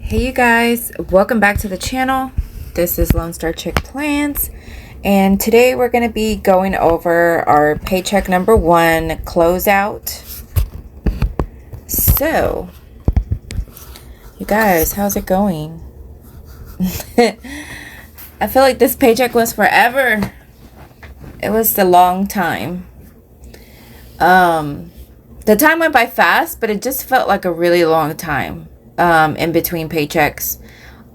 Hey you guys, welcome back to the channel. This is Lone Star Chick Plans, and today we're going to be going over our paycheck number 1 closeout. So, you guys, how's it going? I feel like this paycheck was forever. It was a long time. The time went by fast, but it just felt like a really long time. In between paychecks.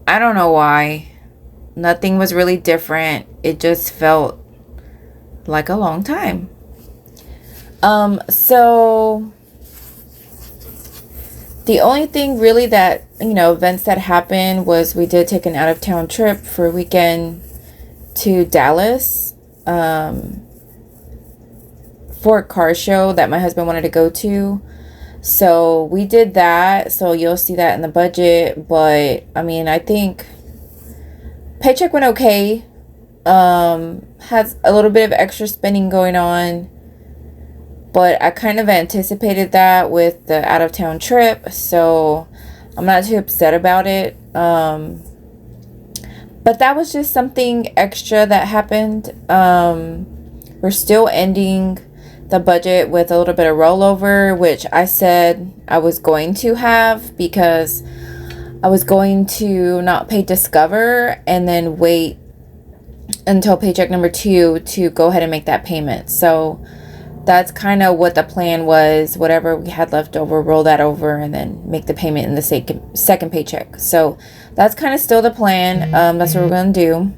I don't know why. Nothing was really different. It just felt like a long time. So the only thing really that, events that happened was we did take an out of town trip for a weekend to Dallas, for a car show that my husband wanted to go to. So we did that, so you'll see that in the budget, but I mean, I think paycheck went okay. Has a little bit of extra spending going on, but I kind of anticipated that with the out of town trip, so I'm not too upset about it. But that was just something extra that happened. We're still ending the budget with a little bit of rollover, which I said I was going to have because I was going to not pay Discover and then wait until paycheck number 2 to go ahead and make that payment. So that's kind of what the plan was. Whatever we had left over, roll that over and then make the payment in the second paycheck. So that's kind of still the plan. That's what we're going to do.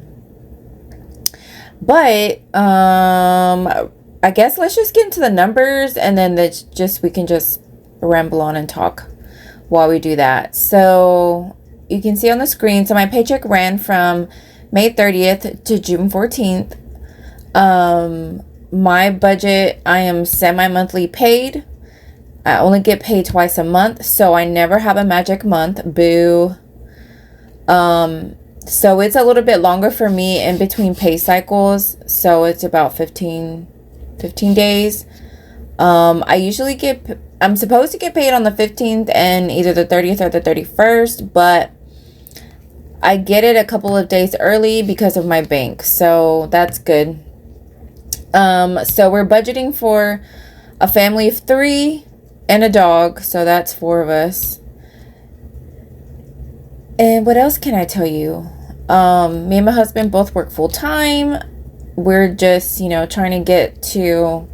But I guess let's just get into the numbers, and then we can just ramble on and talk while we do that. So you can see on the screen, so my paycheck ran from May 30th to June 14th. My budget, I am semi-monthly paid. I only get paid twice a month, so I never have a magic month. Boo. So it's a little bit longer for me in between pay cycles. So it's about 15 days. I'm supposed to get paid on the 15th and either the 30th or the 31st, but I get it a couple of days early because of my bank, so that's good. So we're budgeting for a family of 3 and a dog, so that's 4 of us. And what else can I tell you? Me and my husband both work full time. We're just, trying to get to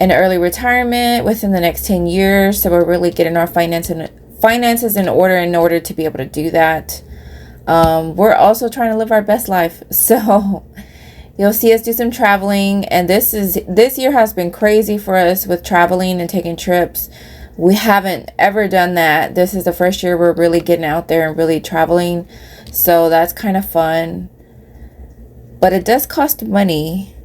an early retirement within the next 10 years. So we're really getting our finances in order to be able to do that. We're also trying to live our best life. So you'll see us do some traveling. And this year has been crazy for us with traveling and taking trips. We haven't ever done that. This is the first year we're really getting out there and really traveling. So that's kind of fun. But it does cost money.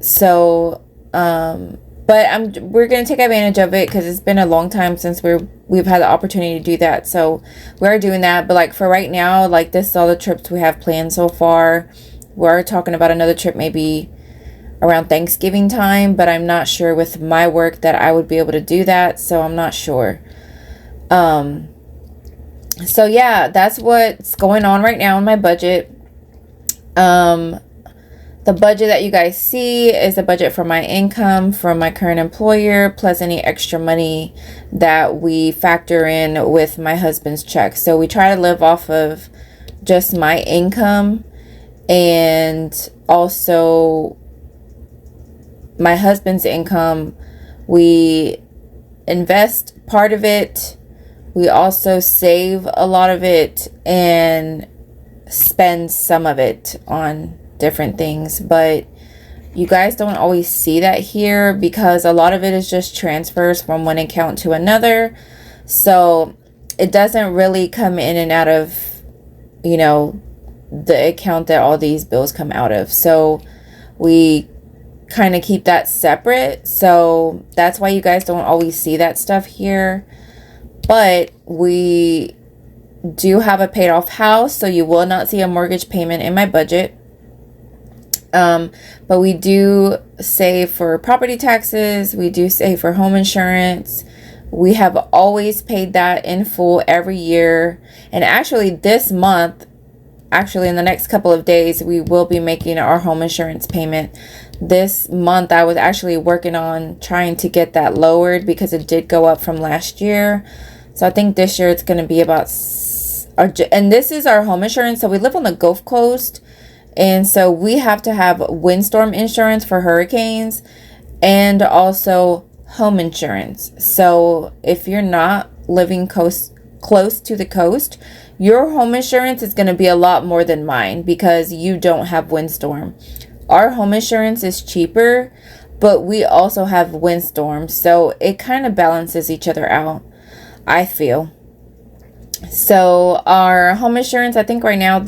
So, but we're going to take advantage of it because it's been a long time since we've had the opportunity to do that. So we're doing that. But like for right now, like this is all the trips we have planned so far. We're talking about another trip maybe around Thanksgiving time, but I'm not sure with my work that I would be able to do that. So I'm not sure. So yeah, that's what's going on right now in my budget. The budget that you guys see is the budget for my income from my current employer, plus any extra money that we factor in with my husband's check. So we try to live off of just my income and also my husband's income. We invest part of it. We also save a lot of it and spend some of it on different things, but you guys don't always see that here because a lot of it is just transfers from one account to another, so it doesn't really come in and out of the account that all these bills come out of. So we kind of keep that separate, so that's why you guys don't always see that stuff here. But we do have a paid off house, so you will not see a mortgage payment in my budget. But we do save for property taxes, we do save for home insurance, We have always paid that in full every year. And actually this month, actually in the next couple of days, we will be making our home insurance payment. This month I was actually working on trying to get that lowered because it did go up from last year. So I think this year it's going to be about, and this is our home insurance. So we live on the Gulf Coast, and so we have to have windstorm insurance for hurricanes and also home insurance. So if you're not living close to the coast, your home insurance is going to be a lot more than mine because you don't have windstorm. Our home insurance is cheaper, but we also have windstorm, so it kind of balances each other out, I feel. So our home insurance, I think right now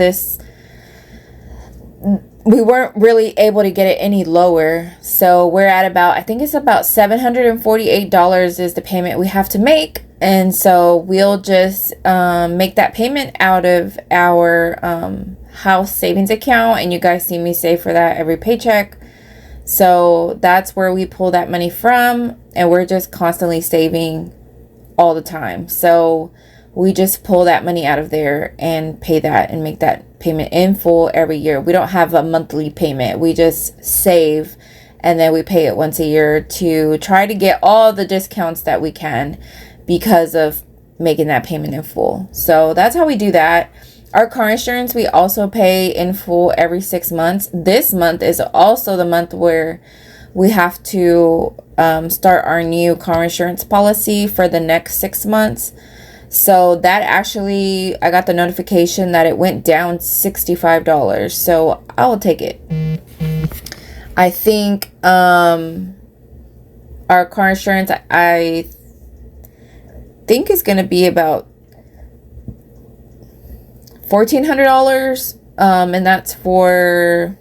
we weren't really able to get it any lower. So we're at about, I think it's about $748 is the payment we have to make. And so we'll just make that payment out of our house savings account. And you guys see me save for that every paycheck. So that's where we pull that money from. And we're just constantly saving all the time. So we just pull that money out of there and pay that and make that payment in full every year. We don't have a monthly payment. We just save and then we pay it once a year to try to get all the discounts that we can because of making that payment in full. So that's how we do that. Our car insurance, we also pay in full every 6 months. This month is also the month where we have to start our new car insurance policy for the next 6 months. So that actually, I got the notification that it went down $65. So I will take it. I think our car insurance, I think is going to be about $1,400. And that's for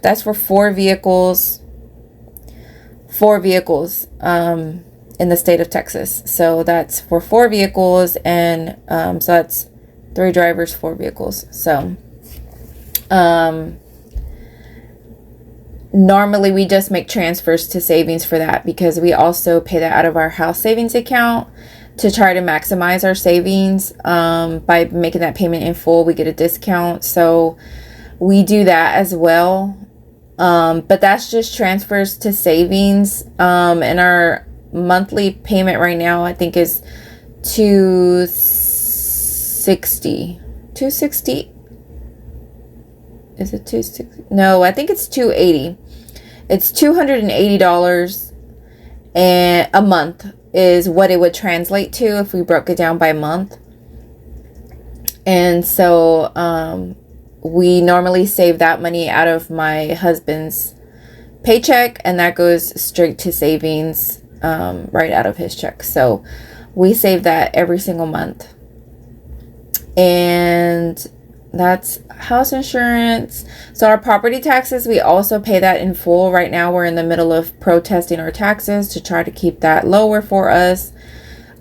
that's for four vehicles. In the state of Texas. So that's for 4 vehicles, and so that's 3 drivers, 4 vehicles. So normally we just make transfers to savings for that because we also pay that out of our house savings account to try to maximize our savings. By making that payment in full, we get a discount. So we do that as well. But that's just transfers to savings. And our monthly payment right now I think is $260. Is it 260? No, I think it's $280. It's $280 and a month is what it would translate to if we broke it down by month. And so we normally save that money out of my husband's paycheck, and that goes straight to savings right out of his check. So we save that every single month. And that's house insurance. So our property taxes, we also pay that in full. Right now we're in the middle of protesting our taxes to try to keep that lower for us.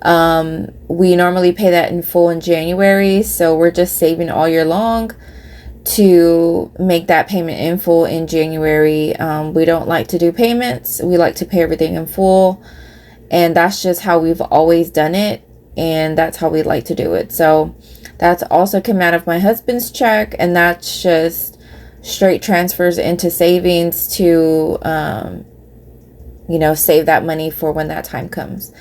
We normally pay that in full in January, so we're just saving all year long to make that payment in full in January. We don't like to do payments. We like to pay everything in full, and that's just how we've always done it, and that's how we like to do it. So that's also come out of my husband's check, and that's just straight transfers into savings to save that money for when that time comes.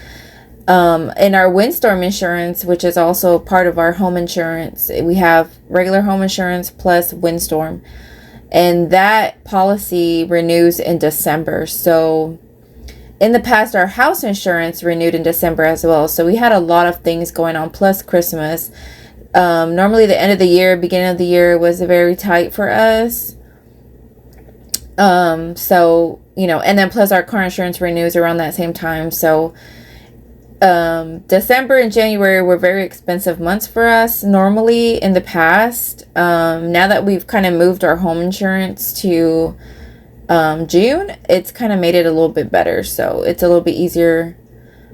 In our windstorm insurance, which is also part of our home insurance, we have regular home insurance plus windstorm, and that policy renews in December. So in the past, our house insurance renewed in December as well. So we had a lot of things going on, plus Christmas. Normally the end of the year, beginning of the year was very tight for us. So, and then plus our car insurance renews around that same time. So December and January were very expensive months for us normally in the past. Now that we've kind of moved our home insurance to June, it's kind of made it a little bit better. So it's a little bit easier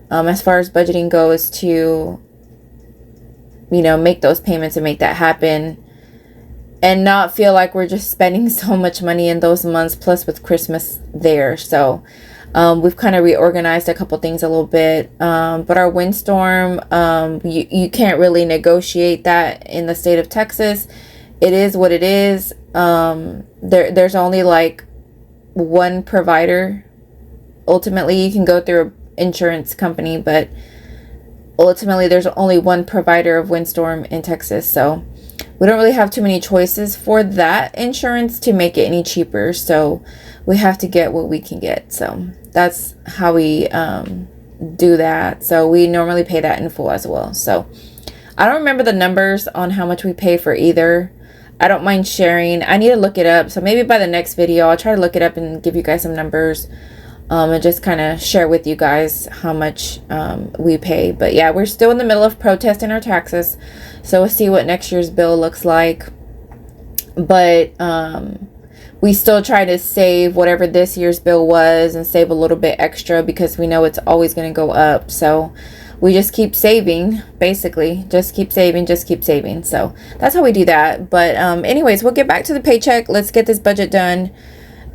as far as budgeting goes to make those payments and make that happen. and not feel like we're just spending so much money in those months, plus with Christmas there. So we've kind of reorganized a couple things a little bit, but our windstorm, you can't really negotiate that in the state of Texas. It is what it is. There's only like one provider. Ultimately, you can go through an insurance company, but ultimately there's only one provider of windstorm in Texas. So we don't really have too many choices for that insurance to make it any cheaper. So we have to get what we can get. So that's how we do that. So we normally pay that in full as well. So I don't remember the numbers on how much we pay for either. I don't mind sharing. I need to look it up. So maybe by the next video, I'll try to look it up and give you guys some numbers. And just kind of share with you guys how much we pay. But yeah, we're still in the middle of protesting our taxes. So we'll see what next year's bill looks like. But we still try to save whatever this year's bill was and save a little bit extra because we know it's always going to go up. So we just keep saving, basically. Just keep saving, just keep saving. So that's how we do that. But anyways, we'll get back to the paycheck. Let's get this budget done.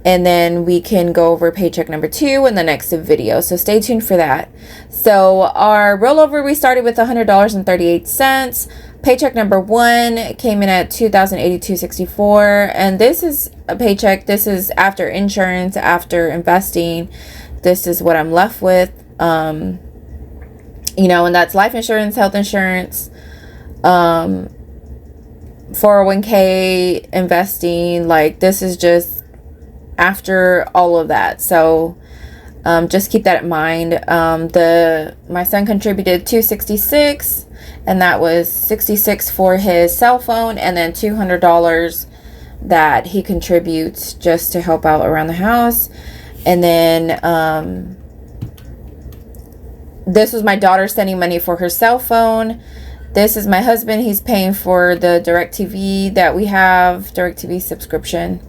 And then we can go over paycheck number 2 in the next video. So stay tuned for that. So our rollover, we started with $100.38. Paycheck number 1 came in at $2,082.64. And this is a paycheck. This is after insurance, after investing. This is what I'm left with. You know, and that's life insurance, health insurance, 401k, investing. Like, this is just after all of that. So just keep that in mind. My son contributed $266, and that was $66 for his cell phone, and then $200 that he contributes just to help out around the house. And then this was my daughter sending money for her cell phone. This is my husband. He's paying for the DirecTV that we have, DirecTV subscription.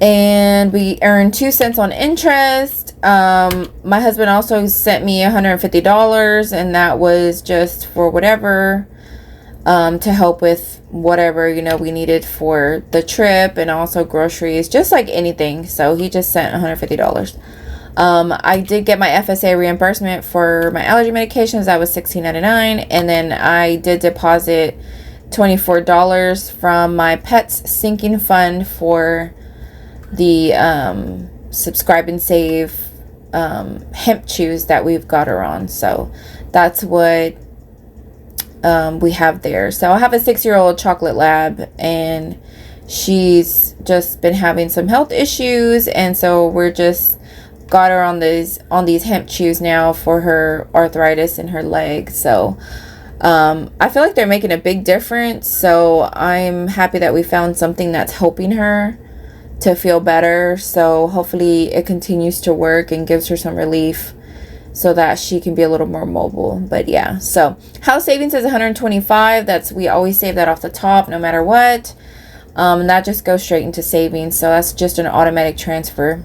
And we earned 2 cents on interest. My husband also sent me $150, and that was just for whatever, to help with whatever, you know, we needed for the trip, and also groceries, just like anything. So he just sent $150. I did get my FSA reimbursement for my allergy medications. That was $16.99. And then I did deposit $24 from my pet's sinking fund for the subscribe and save hemp chews that we've got her on. So that's what we have there. So I have a 6-year-old chocolate lab, and she's just been having some health issues, and so we're just got her on these hemp chews now for her arthritis in her leg. So I feel like they're making a big difference. So I'm happy that we found something that's helping her to feel better. So hopefully it continues to work and gives her some relief so that she can be a little more mobile. But yeah, so house savings is $125. We always save that off the top no matter what. And that just goes straight into savings. So that's just an automatic transfer.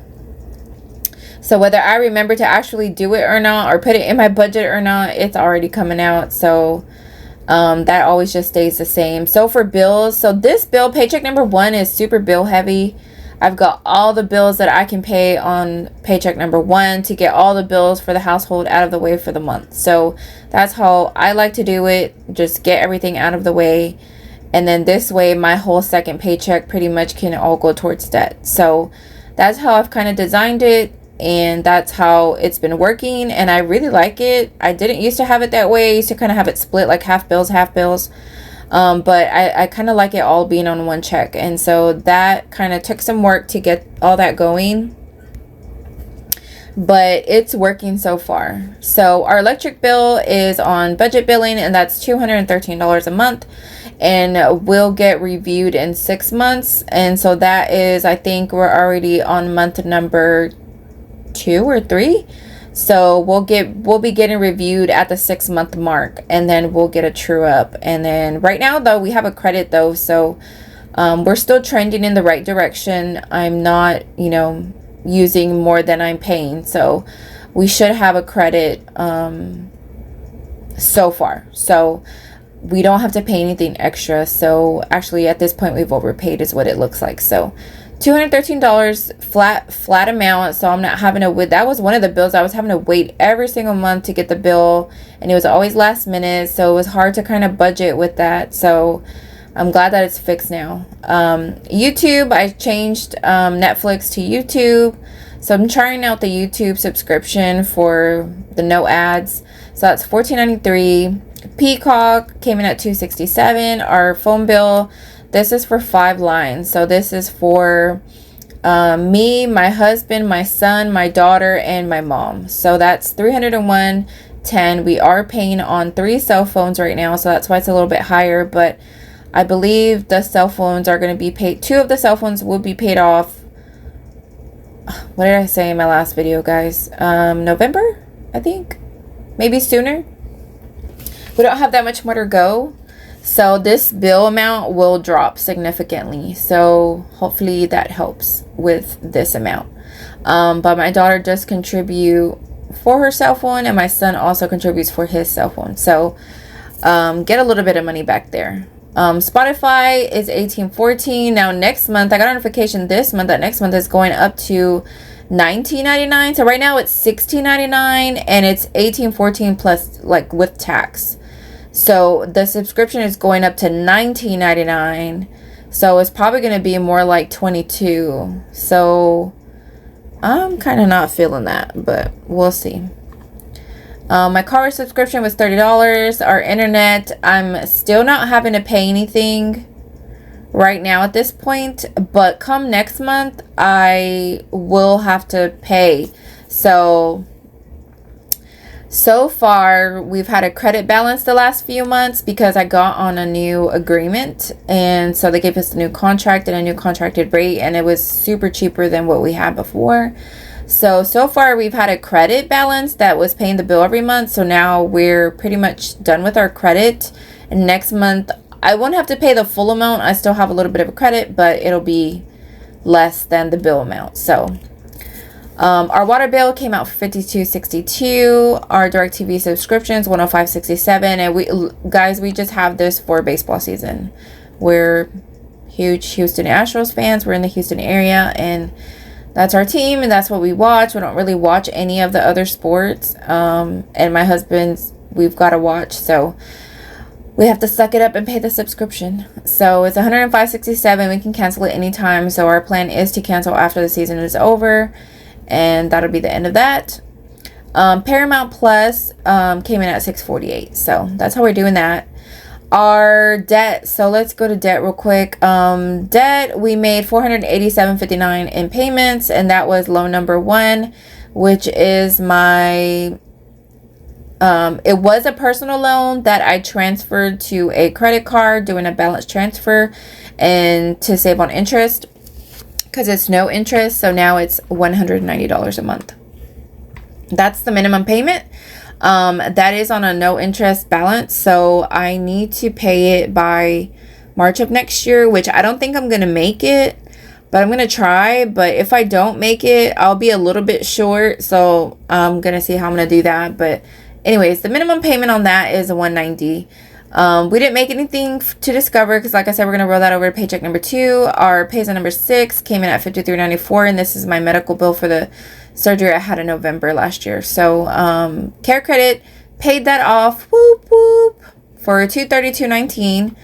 So whether I remember to actually do it or not, or put it in my budget or not, it's already coming out. So that always just stays the same. So for bills, so this bill, paycheck number 1, is super bill heavy. I've got all the bills that I can pay on paycheck number 1 to get all the bills for the household out of the way for the month. So that's how I like to do it. Just get everything out of the way. And then this way, my whole second paycheck pretty much can all go towards debt. So that's how I've kind of designed it. And that's how it's been working, and I really like it. I didn't used to have it that way. I used to kind of have it split, like half bills. But I kind of like it all being on one check. And so that kind of took some work to get all that going, but it's working so far. So our electric bill is on budget billing, and that's $213 a month, and will get reviewed in 6 months. And so that is, I think we're already on month number 2 or 3. So we'll be getting reviewed at the 6-month mark, and then we'll get a true up. And then right now though, we have a credit though, so we're still trending in the right direction. I'm not, using more than I'm paying, so we should have a credit so far. So we don't have to pay anything extra. So actually at this point we've overpaid is what it looks like. So $213 flat amount. So I'm not having to wait. That was one of the bills I was having to wait every single month to get the bill, and it was always last minute, so it was hard to kind of budget with that. So I'm glad that it's fixed now. YouTube, I changed Netflix to YouTube, so I'm trying out the YouTube subscription for the no ads. So that's $14.93. Peacock came in at $267. Our phone bill, this is for 5 lines. So this is for me, my husband, my son, my daughter, and my mom. So that's $301.10. We are paying on 3 cell phones right now, so that's why it's a little bit higher. But I believe the cell phones are going to be paid. 2 of the cell phones will be paid off. What did I say in my last video, guys? November, I think. Maybe sooner. We don't have that much more to go. So this bill amount will drop significantly. So hopefully that helps with this amount. But my daughter does contribute for her cell phone, and my son also contributes for his cell phone. So get a little bit of money back there. Spotify is $18.14. Now next month, I got a notification this month that next month is going up to $19.99. So right now it's $16.99, and it's $18.14 plus, like, with tax. So the subscription is going up to $19.99. So it's probably going to be more like $22. So I'm kind of not feeling that, but we'll see. My car subscription was $30. Our internet, I'm still not having to pay anything right now at this point, but come next month I will have to pay. So far we've had a credit balance the last few months because I got on a new agreement, and so they gave us a new contract and a new contracted rate, and it was super cheaper than what we had before. So far we've had a credit balance that was paying the bill every month. So now we're pretty much done with our credit, and next month I won't have to pay the full amount. I still have a little bit of a credit, but it'll be less than the bill amount. So our water bill came out for $52.62. Our DirecTV subscriptions $105.67. And we just have this for baseball season. We're huge Houston Astros fans. We're in the Houston area, and that's our team, and that's what we watch. We don't really watch any of the other sports. And my husband's, we've got to watch, so we have to suck it up and pay the subscription. So it's $105.67. We can cancel it anytime. So our plan is to cancel after the season is over, and that'll be the end of that. Paramount Plus came in at $648. So that's how we're doing that. Our debt, so let's go to debt real quick. Debt, we made $487.59 in payments, and that was loan number 1, which is my it was a personal loan that I transferred to a credit card, doing a balance transfer, and to save on interest, because it's no interest. So now it's $190 a month. That's the minimum payment. That is on a no interest balance, so I need to pay it by March of next year, which I don't think I'm gonna make it, but I'm gonna try. But if I don't make it, I'll be a little bit short, so I'm gonna see how I'm gonna do that. But anyways, the minimum payment on that is $190. We didn't make anything to Discover because, like I said, we're gonna roll that over to paycheck number 2. Our paycheck number 6 came in at $53.94, and this is my medical bill for the surgery I had in November last year. So Care Credit paid that off, whoop whoop, for $232.19.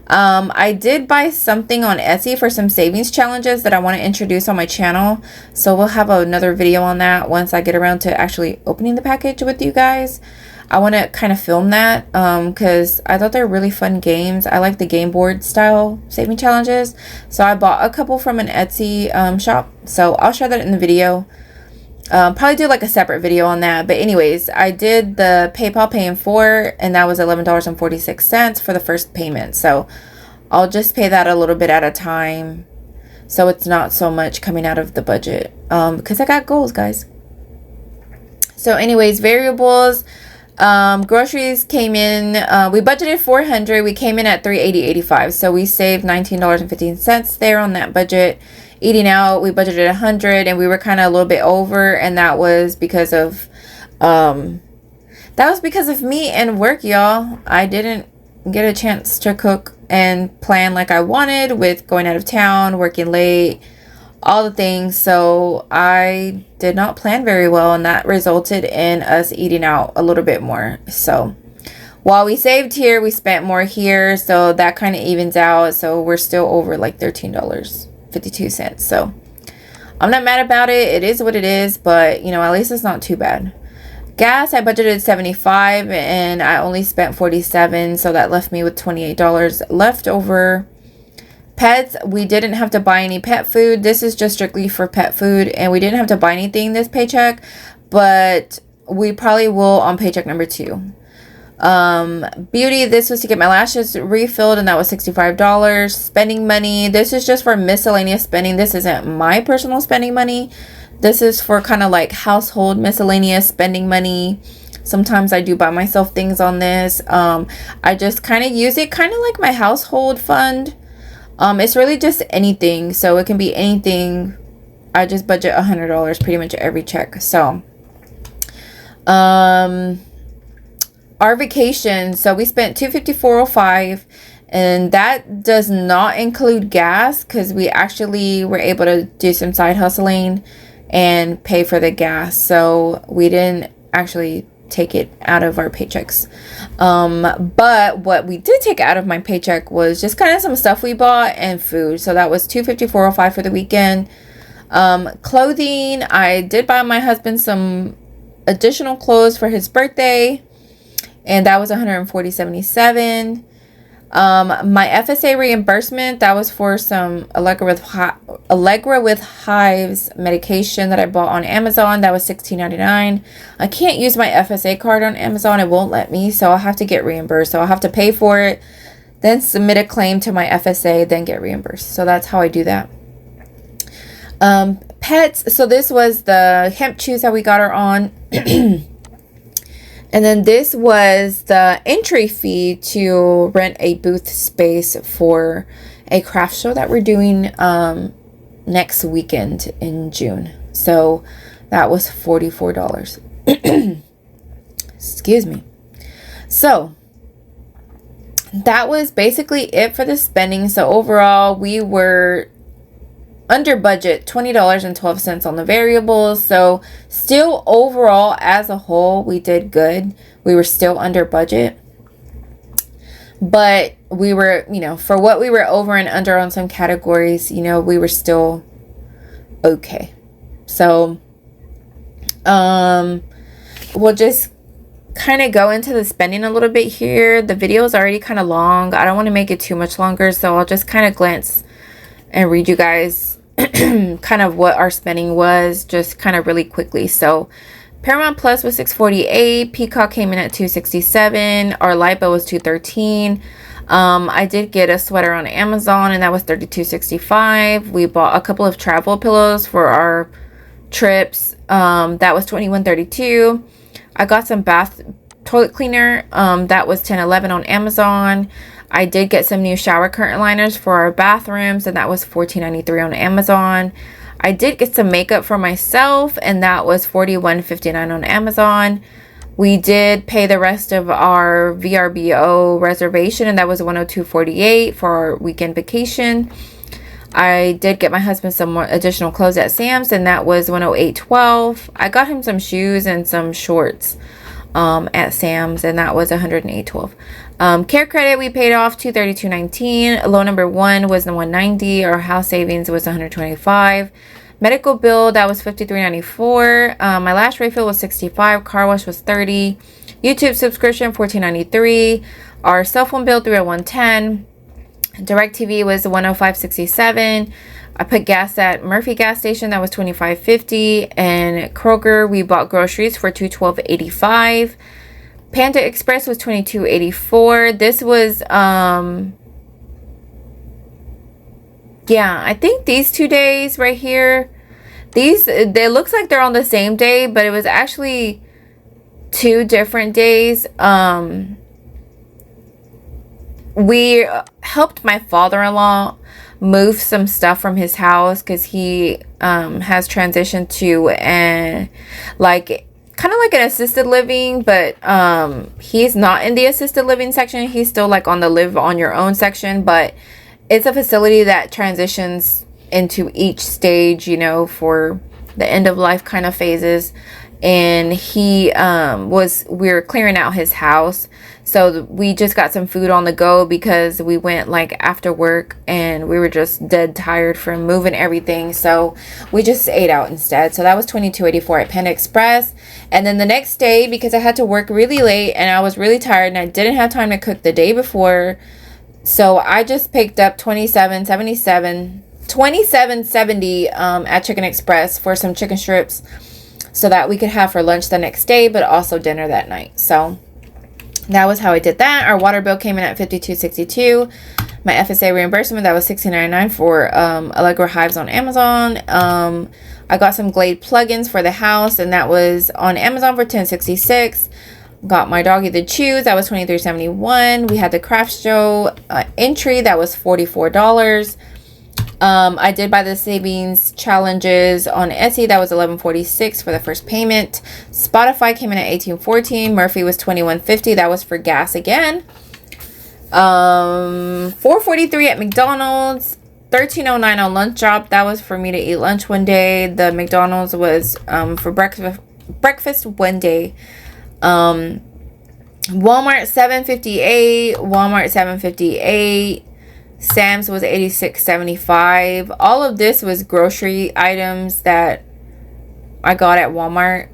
I did buy something on Etsy for some savings challenges that I want to introduce on my channel, so we'll have another video on that once I get around to actually opening the package with you guys. I want to kind of film that because I thought they're really fun games. I like the game board style saving challenges, so I bought a couple from an Etsy shop, so I'll share that in the video. Probably do like a separate video on that. But anyways, I did the PayPal Pay in 4, and that was $11.46 for the first payment. So I'll just pay that a little bit at a time, so it's not so much coming out of the budget, because I got goals, guys. So anyways, variables, groceries came in, we budgeted $400, we came in at $380.85, so we saved $19.15 there on that budget. Eating out, we budgeted $100, and we were kind of a little bit over, and that was because of me and work, y'all. I didn't get a chance to cook and plan like I wanted, with going out of town, working late, all the things. So I did not plan very well, and that resulted in us eating out a little bit more. So while we saved here, we spent more here, so that kind of evens out. So we're still over like $13.52. So I'm not mad about it. It is what it is, but you know, at least it's not too bad. Gas, I budgeted 75 and I only spent 47, so that left me with $28 left over. Pets, we didn't have to buy any pet food. This is just strictly for pet food, and we didn't have to buy anything this paycheck, but we probably will on paycheck number 2. Beauty, this was to get my lashes refilled, and that was $65. Spending money, this is just for miscellaneous spending. This isn't my personal spending money. This is for kind of like household miscellaneous spending money. Sometimes I do buy myself things on this. I just kind of use it kind of like my household fund. It's really just anything, so it can be anything. I just budget $100 pretty much every check. So our vacation, so we spent $254.05, and that does not include gas, because we actually were able to do some side hustling and pay for the gas, so we didn't actually take it out of our paychecks. But what we did take out of my paycheck was just kind of some stuff we bought and food. So that was $254.05 for the weekend. Clothing, I did buy my husband some additional clothes for his birthday, and that was $140.77. My FSA reimbursement, that was for some Allegra with Hives medication that I bought on Amazon. That was $16.99. I can't use my FSA card on Amazon. It won't let me, so I'll have to get reimbursed. So I'll have to pay for it, then submit a claim to my FSA, then get reimbursed. So that's how I do that. Pets, so this was the hemp chews that we got her on. And then this was the entry fee to rent a booth space for a craft show that we're doing next weekend in June. So that was $44. Excuse me. So that was basically it for the spending. So overall, we were under budget, $20.12 on the variables. So still overall as a whole, we did good. We were still under budget, but we were, you know, for what we were over and under on some categories, you know, we were still okay. So we'll just kind of go into the spending a little bit here. The video is already kind of long. I don't want to make it too much longer, so I'll just kind of glance and read you guys kind of what our spending was, just kind of really quickly. So Paramount Plus was $648, Peacock came in at $267, our LiPo was $213. I did get a sweater on Amazon, and that was $32.65. We bought a couple of travel pillows for our trips. That was $21.32. I got some bath toilet cleaner. That was $10.11 on Amazon. I did get some new shower curtain liners for our bathrooms, and that was $14.93 on Amazon. I did get some makeup for myself, and that was $41.59 on Amazon. We did pay the rest of our VRBO reservation, and that was $102.48 for our weekend vacation. I did get my husband some more additional clothes at Sam's, and that was $108.12. I got him some shoes and some shorts at Sam's, and that was $108.12. Care credit, we paid off $232.19. Loan number 1 was the $190. Our house savings was $125. Medical bill, that was $53.94. My last refill was $65. Car wash was $30. YouTube subscription $14.93. Our cell phone bill $301.10. DirecTV was $105.67. I put gas at Murphy gas station, that was $25.50. And Kroger, we bought groceries for $212.85. Panda Express was $22.84. This was yeah, I think these 2 days right here, they looks like they're on the same day, but it was actually 2 different days. We helped my father-in-law move some stuff from his house, because he has transitioned to like kind of like an assisted living, but he's not in the assisted living section. He's still like on the live on your own section, but it's a facility that transitions into each stage, you know, for the end of life kind of phases. And we were clearing out his house, so we just got some food on the go because we went like after work and we were just dead tired from moving everything, so we just ate out instead. So that was $22.84 at Panda Express. And then the next day, because I had to work really late and I was really tired and I didn't have time to cook the day before, so I just picked up $27.70 at Chicken Express for some chicken strips, so that we could have for lunch the next day, but also dinner that night. So that was how I did that. Our water bill came in at $52.62. My FSA reimbursement, that was $16.99 for Allegra Hives on Amazon. I got some Glade plugins for the house, and that was on Amazon for $10.66. Got my doggy the chews, that was $23.71. We had the craft show entry, that was $44. I did buy the savings challenges on Etsy. That was $11.46 for the first payment. Spotify came in at $18.14. Murphy was $21.50. That was for gas again. $4.43 at McDonald's. $13.09 on Lunch Drop. That was for me to eat lunch one day. The McDonald's was for breakfast one day. Walmart $7.58. Walmart $7.58. Sam's was $86.75. All of this was grocery items that I got at Walmart.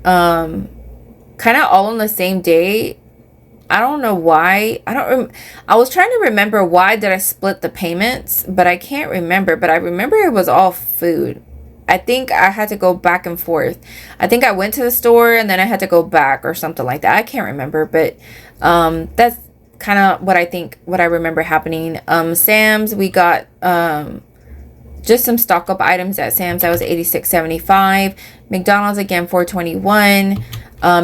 Kind of all on the same day. I don't know why. I was trying to remember why did I split the payments, but I can't remember. But I remember it was all food. I think I had to go back and forth. I think I went to the store and then I had to go back or something like that. I can't remember, but that's kind of what I remember happening. Sam's, we got just some stock up items at Sam's. That was $86.75. McDonald's again $4.21.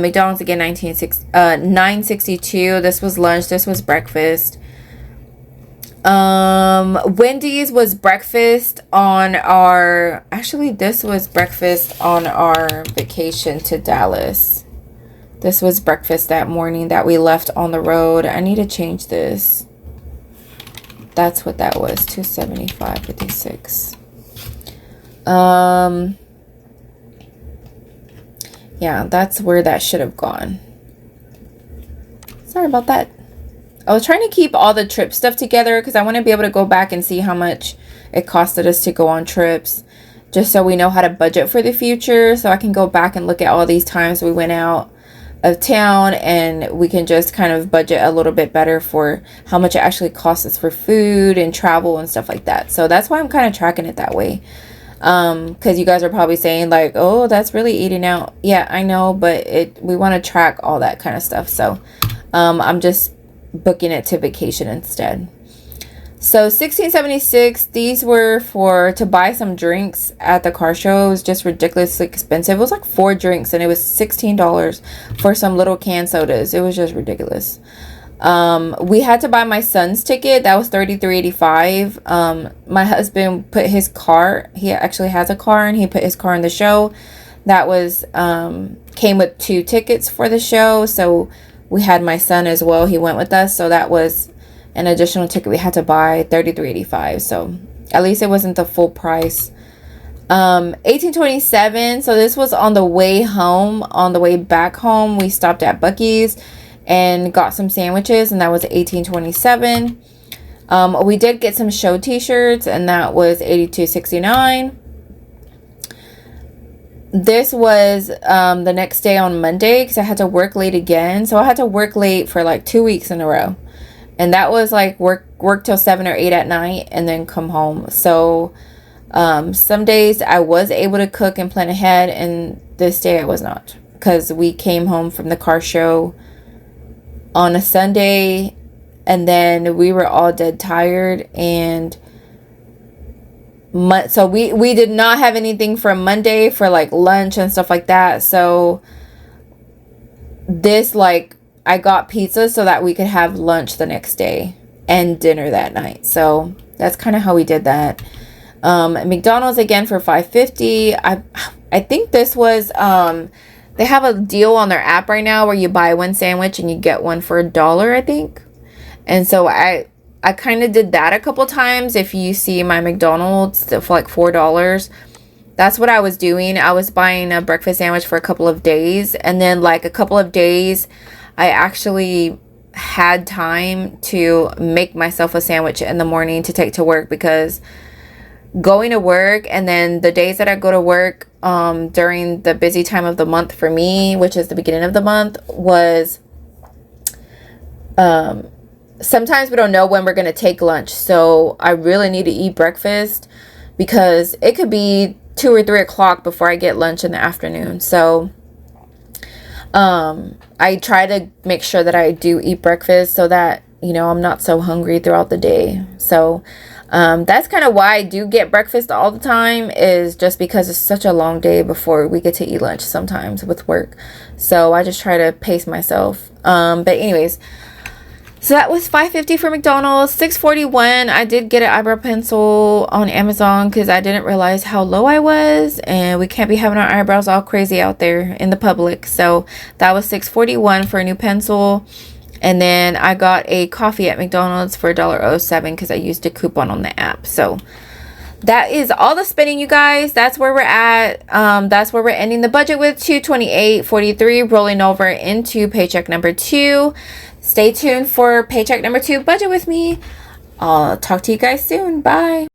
McDonald's again $9.62. This was lunch. This was breakfast. Wendy's was breakfast on our this was breakfast on our vacation to Dallas. This was breakfast that morning that we left on the road. I need to change this. That's what that was. $275.56. Yeah, that's where that should have gone. Sorry about that. I was trying to keep all the trip stuff together because I want to be able to go back and see how much it costed us to go on trips, just so we know how to budget for the future, so I can go back and look at all these times we went out of town and we can just kind of budget a little bit better for how much it actually costs us for food and travel and stuff like that. So that's why I'm kind of tracking it that way. Because you guys are probably saying like, oh, that's really eating out. Yeah, I know, but we want to track all that kind of stuff. So I'm just booking it to vacation instead. So $16.76, these were to buy some drinks at the car show. It was just ridiculously expensive. It was like 4 drinks and it was $16 for some little canned sodas. It was just ridiculous. We had to buy my son's ticket. That was $33.85. My husband put his car, he actually has a car, and he put his car in the show. That was came with 2 tickets for the show. So we had my son as well. He went with us. So that was an additional ticket we had to buy, $33.85. So at least it wasn't the full price. $18.27. So this was on the way home. On the way back home, we stopped at Buc-ee's and got some sandwiches, and that was $18.27. We did get some show t-shirts, and that was $82.69. This was the next day on Monday because I had to work late again. So I had to work late for like 2 weeks in a row. And that was like work till 7 or 8 at night and then come home. So some days I was able to cook and plan ahead, and this day I was not, because we came home from the car show on a Sunday and then we were all dead tired, and so we did not have anything for Monday for like lunch and stuff like that. So this, like, I got pizza so that we could have lunch the next day and dinner that night. So that's kind of how we did that. McDonald's again for $5.50. I think this was They have a deal on their app right now where you buy one sandwich and you get one for $1, I think. And so I kind of did that a couple times. If you see my McDonald's for like $4, that's what I was doing. I was buying a breakfast sandwich for a couple of days, and then like a couple of days I actually had time to make myself a sandwich in the morning to take to work, because going to work and then the days that I go to work during the busy time of the month for me, which is the beginning of the month, was sometimes we don't know when we're going to take lunch. So I really need to eat breakfast, because it could be 2 or 3 o'clock before I get lunch in the afternoon. So I try to make sure that I do eat breakfast so that, you know, I'm not so hungry throughout the day. So that's kind of why I do get breakfast all the time, is just because it's such a long day before we get to eat lunch sometimes with work. So I just try to pace myself. But anyways, so that was $5.50 for McDonald's. $6.41. I did get an eyebrow pencil on Amazon because I didn't realize how low I was, and we can't be having our eyebrows all crazy out there in the public. So that was $6.41 for a new pencil. And then I got a coffee at McDonald's for $1.07 because I used a coupon on the app. So that is all the spending, you guys. That's where we're at. That's where we're ending the budget with $228.43, rolling over into paycheck number 2. Stay tuned for paycheck number 2 budget with me. I'll talk to you guys soon. Bye.